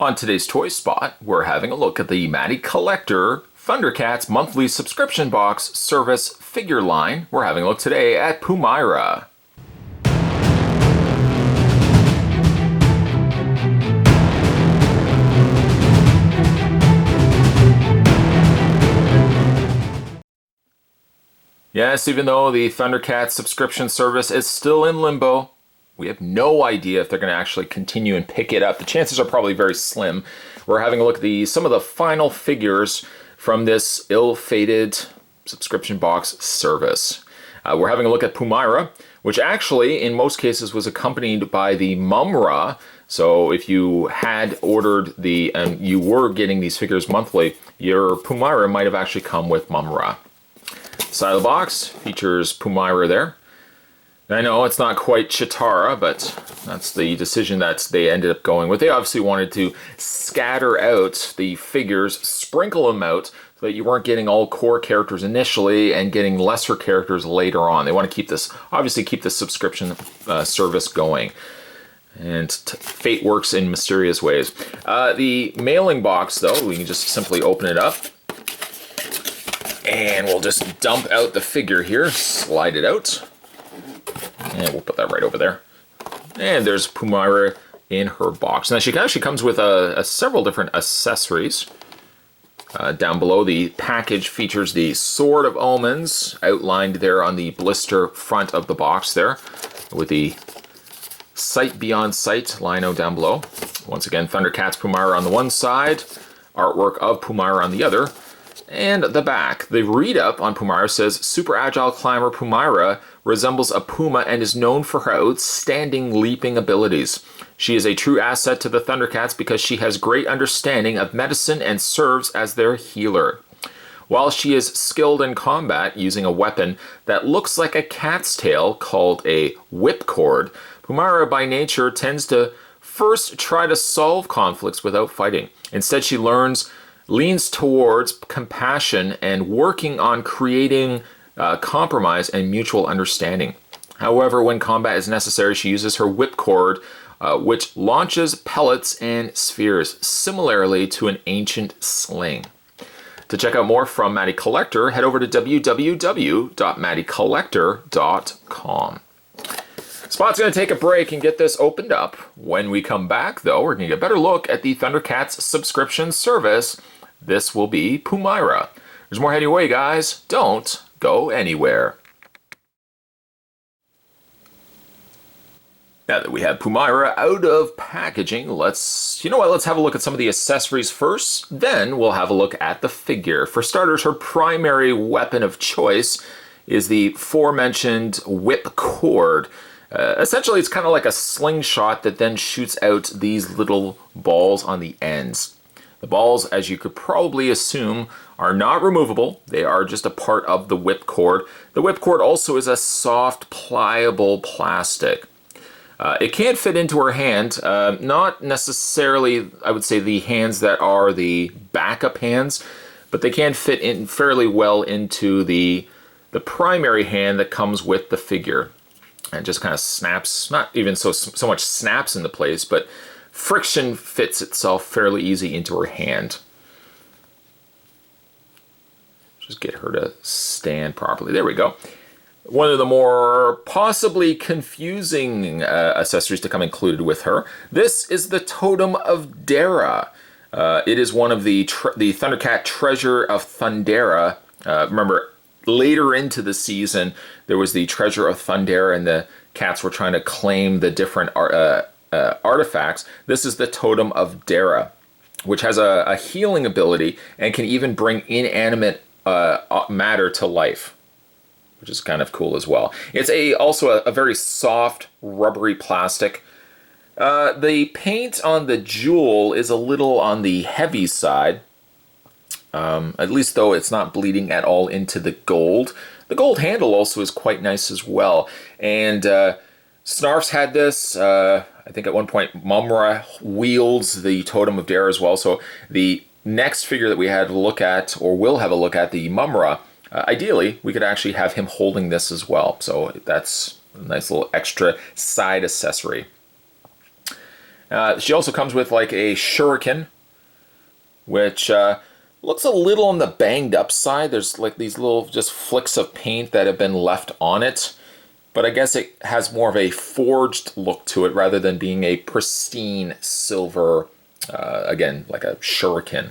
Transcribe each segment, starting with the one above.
On today's Toy Spot, we're having a look at the Mattel Collector Thundercats monthly subscription box service figure line. We're having a look today at Pumyra. Yes, even though the Thundercats subscription service is still in limbo, we have no idea if they're going to actually continue and pick it up. The chances are probably very slim. We're having a look at some of the final figures from this ill-fated subscription box service. We're having a look at Pumyra, which actually in most cases was accompanied by the Pumyra. So if you had ordered and you were getting these figures monthly, your Pumyra might have actually come with Pumyra. Side of the box features Pumyra there. I know it's not quite Chitara, but that's the decision that they ended up going with. They obviously wanted to scatter out the figures, sprinkle them out, so that you weren't getting all core characters initially and getting lesser characters later on. They want to keep this, obviously keep the subscription service going. And fate works in mysterious ways. The mailing box, though, we can just simply open it up. And we'll just dump out the figure here, slide it out. And we'll put that right over there. And there's Pumyra in her box. Now she actually comes with several different accessories. Down below, the package features the Sword of Omens outlined there on the blister front of the box there, with the Sight Beyond Sight lino down below. Once again, Thundercats Pumyra on the one side, artwork of Pumyra on the other. And the back. The read-up on Pumyra says, Super Agile Climber Pumyra resembles a puma and is known for her outstanding leaping abilities. She is a true asset to the Thundercats because she has great understanding of medicine and serves as their healer. While she is skilled in combat using a weapon that looks like a cat's tail called a whipcord, Pumyra by nature tends to first try to solve conflicts without fighting. Instead, she leans towards compassion and working on creating compromise and mutual understanding. However, when combat is necessary, she uses her whipcord, which launches pellets and spheres, similarly to an ancient sling. To check out more from Mattel Collector, head over to www.mattelcollector.com. Spot's going to take a break and get this opened up. When we come back, though, we're going to get a better look at the Thundercats subscription service. This will be Pumyra. There's more heading away, guys. Don't go anywhere. Now that we have Pumyra out of packaging, let's have a look at some of the accessories first. Then we'll have a look at the figure. For starters, her primary weapon of choice is the aforementioned whipcord. Essentially, it's kind of like a slingshot that then shoots out these little balls on the ends. The balls, as you could probably assume, are not removable. They are just a part of the whipcord. The whipcord also is a soft, pliable plastic. It can fit into her hand, not necessarily, I would say, the hands that are the backup hands, but they can fit in fairly well into the primary hand that comes with the figure. And just kind of snaps, not even so much snaps into place, but friction fits itself fairly easy into her hand. Just get her to stand properly. There we go. One of the more possibly confusing accessories to come included with her. This is the Totem of Dara. It is one of the Thundercat Treasure of Thundera. Remember, later into the season, there was the Treasure of Thundera, and the cats were trying to claim the different artifacts. This is the Totem of Dara, which has a healing ability and can even bring inanimate matter to life, which is kind of cool as well. It's also a very soft, rubbery plastic. The paint on the jewel is a little on the heavy side, at least though it's not bleeding at all into the gold. The gold handle also is quite nice as well. And Snarf's had this. I think at one point Pumyra wields the Totem of Dara as well. So the next figure that we had to look at, or will have a look at, the Pumyra, ideally we could actually have him holding this as well. So that's a nice little extra side accessory. She also comes with like a shuriken, which looks a little on the banged up side. There's like these little just flicks of paint that have been left on it. But I guess it has more of a forged look to it rather than being a pristine silver, again, like a shuriken.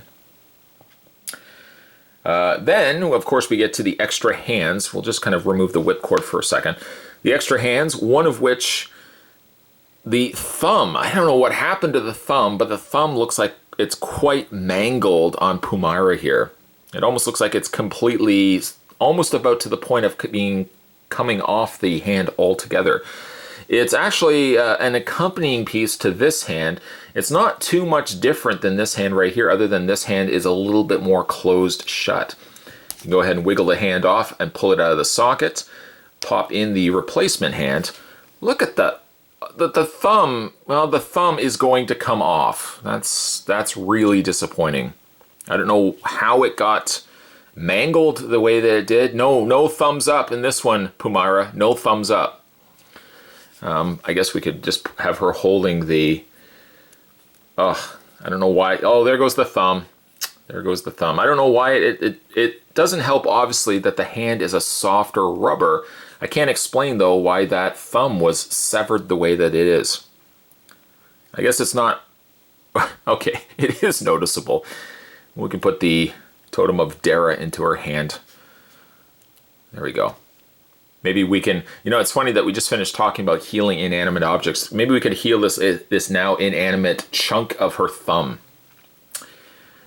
Then, of course, we get to the extra hands. We'll just kind of remove the whipcord for a second. The extra hands, one of which, the thumb, I don't know what happened to the thumb, but the thumb looks like it's quite mangled on Pumyra here. It almost looks like it's completely, almost about to the point of coming off the hand altogether. It's actually an accompanying piece to this hand. It's not too much different than this hand right here, other than this hand is a little bit more closed shut. You can go ahead and wiggle the hand off and pull it out of the socket. Pop in the replacement hand. Look at the thumb. Well, the thumb is going to come off. That's really disappointing. I don't know how it got mangled the way that it did. No thumbs up in this one, Pumyra. No thumbs up. I guess we could just have her holding the... I don't know why. Oh, there goes the thumb. There goes the thumb. I don't know why it doesn't help, obviously, that the hand is a softer rubber. I can't explain, though, why that thumb was severed the way that it is. I guess it's not... Okay, it is noticeable. We can put the Totem of Dara into her hand. There we go. Maybe we can, you know, it's funny that we just finished talking about healing inanimate objects. Maybe we could heal this now inanimate chunk of her thumb.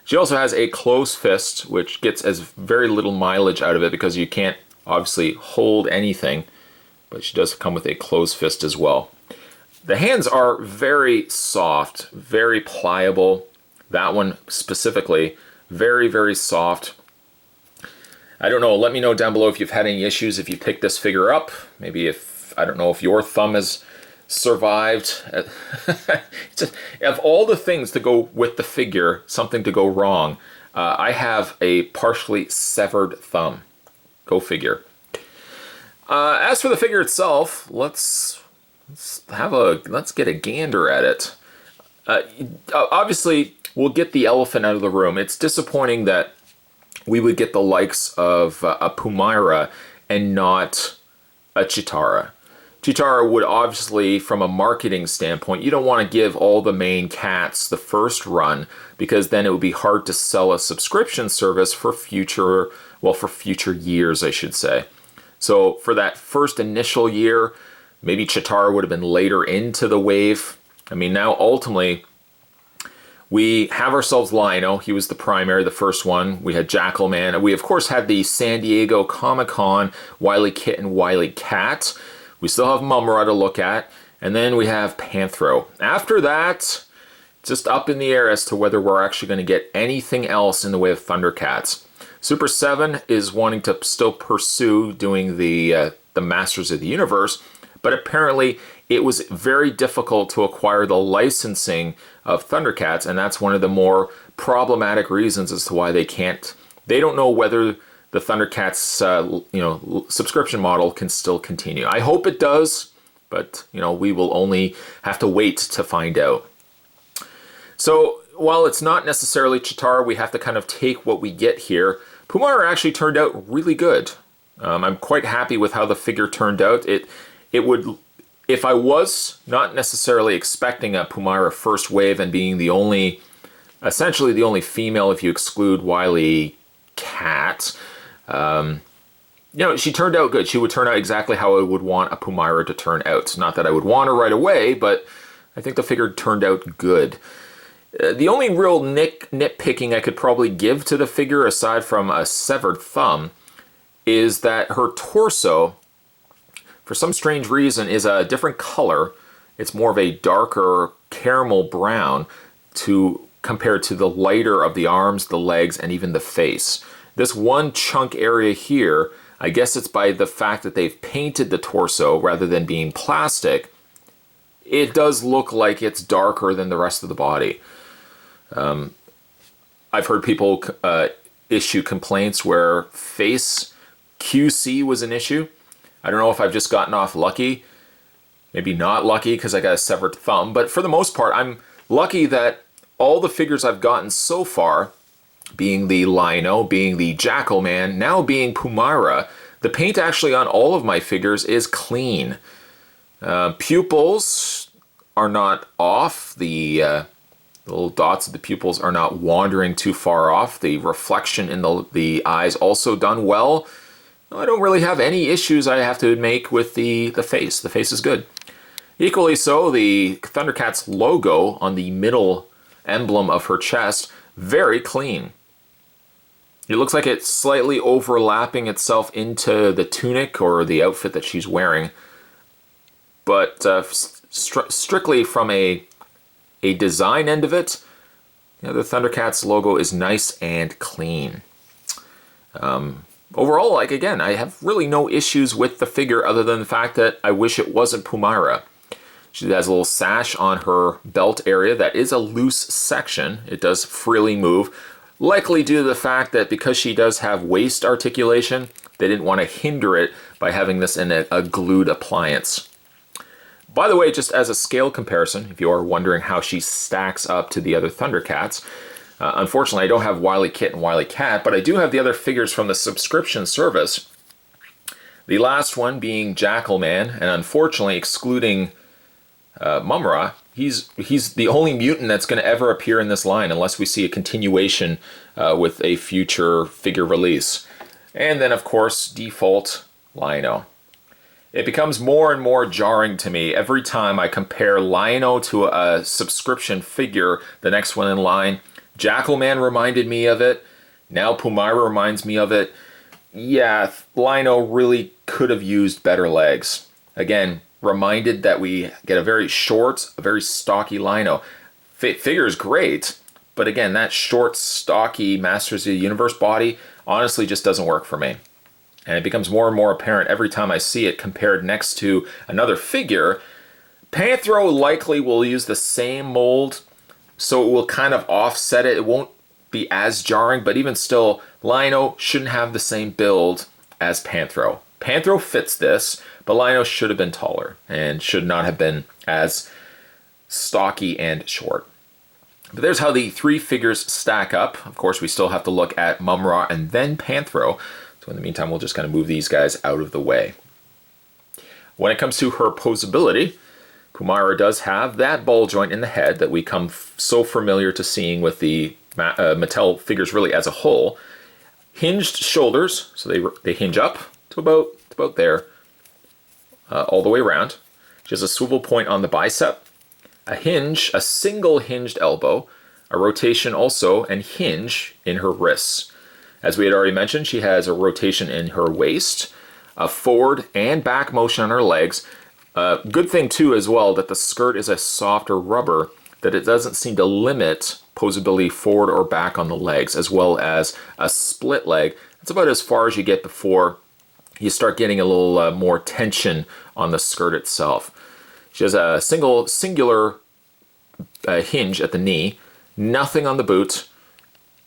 She also has a closed fist, which gets as very little mileage out of it because you can't obviously hold anything, but she does come with a closed fist as well. The hands are very soft, very pliable. That one specifically, very, very soft. I don't know, let me know down below if you've had any issues, if you picked this figure up. Maybe if, I don't know, if your thumb has survived. Just, of all the things to go with the figure, something to go wrong, I have a partially severed thumb. Go figure. As for the figure itself, let's get a gander at it. Obviously, we'll get the elephant out of the room. It's disappointing that we would get the likes of a Pumyra and not a Cheetara. Cheetara would obviously, from a marketing standpoint, you don't want to give all the main cats the first run because then it would be hard to sell a subscription service for future years, I should say. So for that first initial year, maybe Cheetara would have been later into the wave. I mean, now ultimately, we have ourselves Lino. He was the primary, the first one. We had Jackalman. We, of course, had the San Diego Comic-Con Wily Kit and Wily Cat. We still have Mumra to look at. And then we have Panthro. After that, just up in the air as to whether we're actually going to get anything else in the way of Thundercats. Super 7 is wanting to still pursue doing the Masters of the Universe, but apparently it was very difficult to acquire the licensing of Thundercats, and that's one of the more problematic reasons as to why they don't know whether the Thundercats subscription model can still continue. I hope it does, but we will only have to wait to find out. So while it's not necessarily Cheetara, we have to kind of take what we get here. Pumyra actually turned out really good. I'm quite happy with how the figure turned out. It would, if I was not necessarily expecting a Pumyra first wave and being essentially the only female if you exclude Wily Cat, she turned out good. She would turn out exactly how I would want a Pumyra to turn out. Not that I would want her right away, but I think the figure turned out good. The only real nitpicking I could probably give to the figure, aside from a severed thumb, is that her torso, for some strange reason, is a different color. It's more of a darker caramel brown compared to the lighter of the arms, the legs, and even the face. This one chunk area here, I guess it's by the fact that they've painted the torso rather than being plastic, it does look like it's darker than the rest of the body. I've heard people issue complaints where face QC was an issue. I don't know if I've just gotten off lucky. Maybe not lucky because I got a severed thumb. But for the most part, Lucky that all the figures I've gotten so far, being the Lino, being the Jackal Man, now being Pumyra, the paint actually on all of my figures is clean. Pupils are not off. The little dots of the pupils are not wandering too far off. The reflection in the eyes also done well. I don't really have any issues I have to make with the face. The face is good. Equally so, the Thundercats logo on the middle emblem of her chest, very clean. It looks like it's slightly overlapping itself into the tunic or the outfit that she's wearing. But strictly from a design end of it, the Thundercats logo is nice and clean. Overall, like again, I have really no issues with the figure other than the fact that I wish it wasn't Pumyra. She has a little sash on her belt area that is a loose section. It does freely move. Likely due to the fact that because she does have waist articulation, they didn't want to hinder it by having this in a glued appliance. By the way, just as a scale comparison, if you are wondering how she stacks up to the other Thundercats, unfortunately I don't have Wily Kit and Wily Cat, but I do have the other figures from the subscription service. The last one being Jackal Man, and unfortunately excluding Mumra, he's the only mutant that's going to ever appear in this line unless we see a continuation with a future figure release. And then, of course, default Lino. It becomes more and more jarring to me every time I compare Lino to a subscription figure, the next one in line. Jackal Man reminded me of it. Now Pumyra reminds me of it. Yeah, Lino really could have used better legs. Again, reminded that we get a very short, a very stocky Lino. Figure is great, but again, that short, stocky Masters of the Universe body honestly just doesn't work for me. And it becomes more and more apparent every time I see it compared next to another figure. Panthro likely will use the same mold, so it will kind of offset it. It won't be as jarring, but even still, Lino shouldn't have the same build as Panthro. Panthro fits this, but Lino should have been taller and should not have been as stocky and short. But there's how the three figures stack up. Of course, we still have to look at Mumra and then Panthro. So in the meantime, we'll just kind of move these guys out of the way. When it comes to her posability, Pumyra does have that ball joint in the head that we come so familiar to seeing with the Mattel figures really as a whole. Hinged shoulders, so they hinge up to about there, all the way around. She has a swivel point on the bicep, a single hinged elbow, a rotation also, and hinge in her wrists. As we had already mentioned, she has a rotation in her waist, a forward and back motion on her legs. Good thing too as well that the skirt is a softer rubber, that it doesn't seem to limit posability forward or back on the legs, as well as a split leg. It's about as far as you get before you start getting a little more tension on the skirt itself. She has a singular hinge at the knee, nothing on the boot,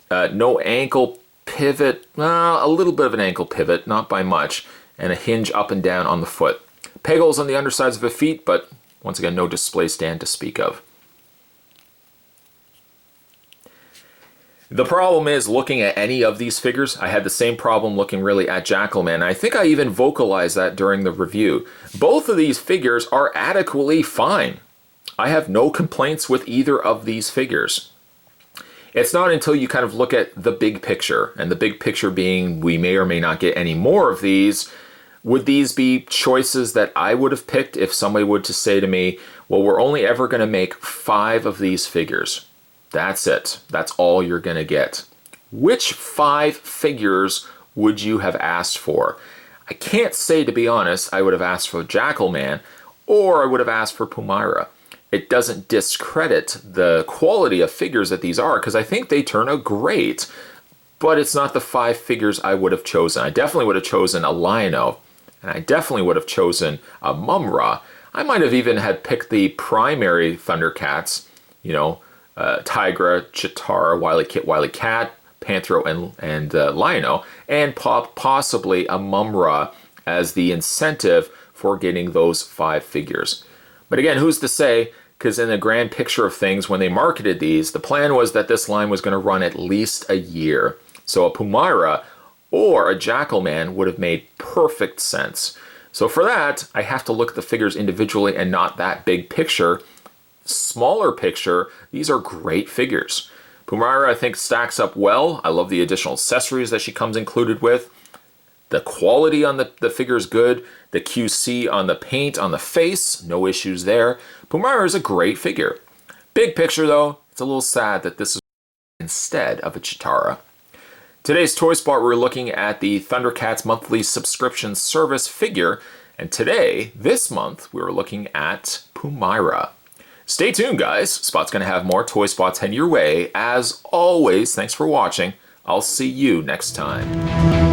no ankle pivot, a little bit of an ankle pivot, not by much, and a hinge up and down on the foot. Peg holes on the undersides of the feet, but once again, no display stand to speak of. The problem is, looking at any of these figures, I had the same problem looking really at Jackal Man. I think I even vocalized that during the review. Both of these figures are adequately fine. I have no complaints with either of these figures. It's not until you kind of look at the big picture, and the big picture being we may or may not get any more of these. Would these be choices that I would have picked if somebody would to say to me, well, we're only ever going to make 5 of these figures. That's it. That's all you're going to get. Which 5 figures would you have asked for? I can't say, to be honest, I would have asked for Jackal Man, or I would have asked for Pumyra. It doesn't discredit the quality of figures that these are, because I think they turn out great, but it's not the 5 figures I would have chosen. I definitely would have chosen a Lino, and I definitely would have chosen a Mumra. I might have even had picked the primary Thundercats, Tigra, Chitara, Wily Kit, Wily Cat, Panthro, and Lino, and possibly a Mumra as the incentive for getting those 5 figures. But again, who's to say? because in the grand picture of things, when they marketed these, the plan was that this line was going to run at least a year. So a Pumyra or a Jackalman would have made perfect sense. So for that, I have to look at the figures individually and not that big picture. Smaller picture, these are great figures. Pumyra, I think, stacks up well. I love the additional accessories that she comes included with. The quality on the figure is good. The QC on the paint, on the face, no issues there. Pumyra is a great figure. Big picture, though, it's a little sad that this is instead of a Chitara. Today's Toy Spot, we're looking at the Thundercats monthly subscription service figure. And today, this month, we're looking at Pumyra. Stay tuned, guys. Spot's going to have more Toy Spots heading your way. As always, thanks for watching. I'll see you next time.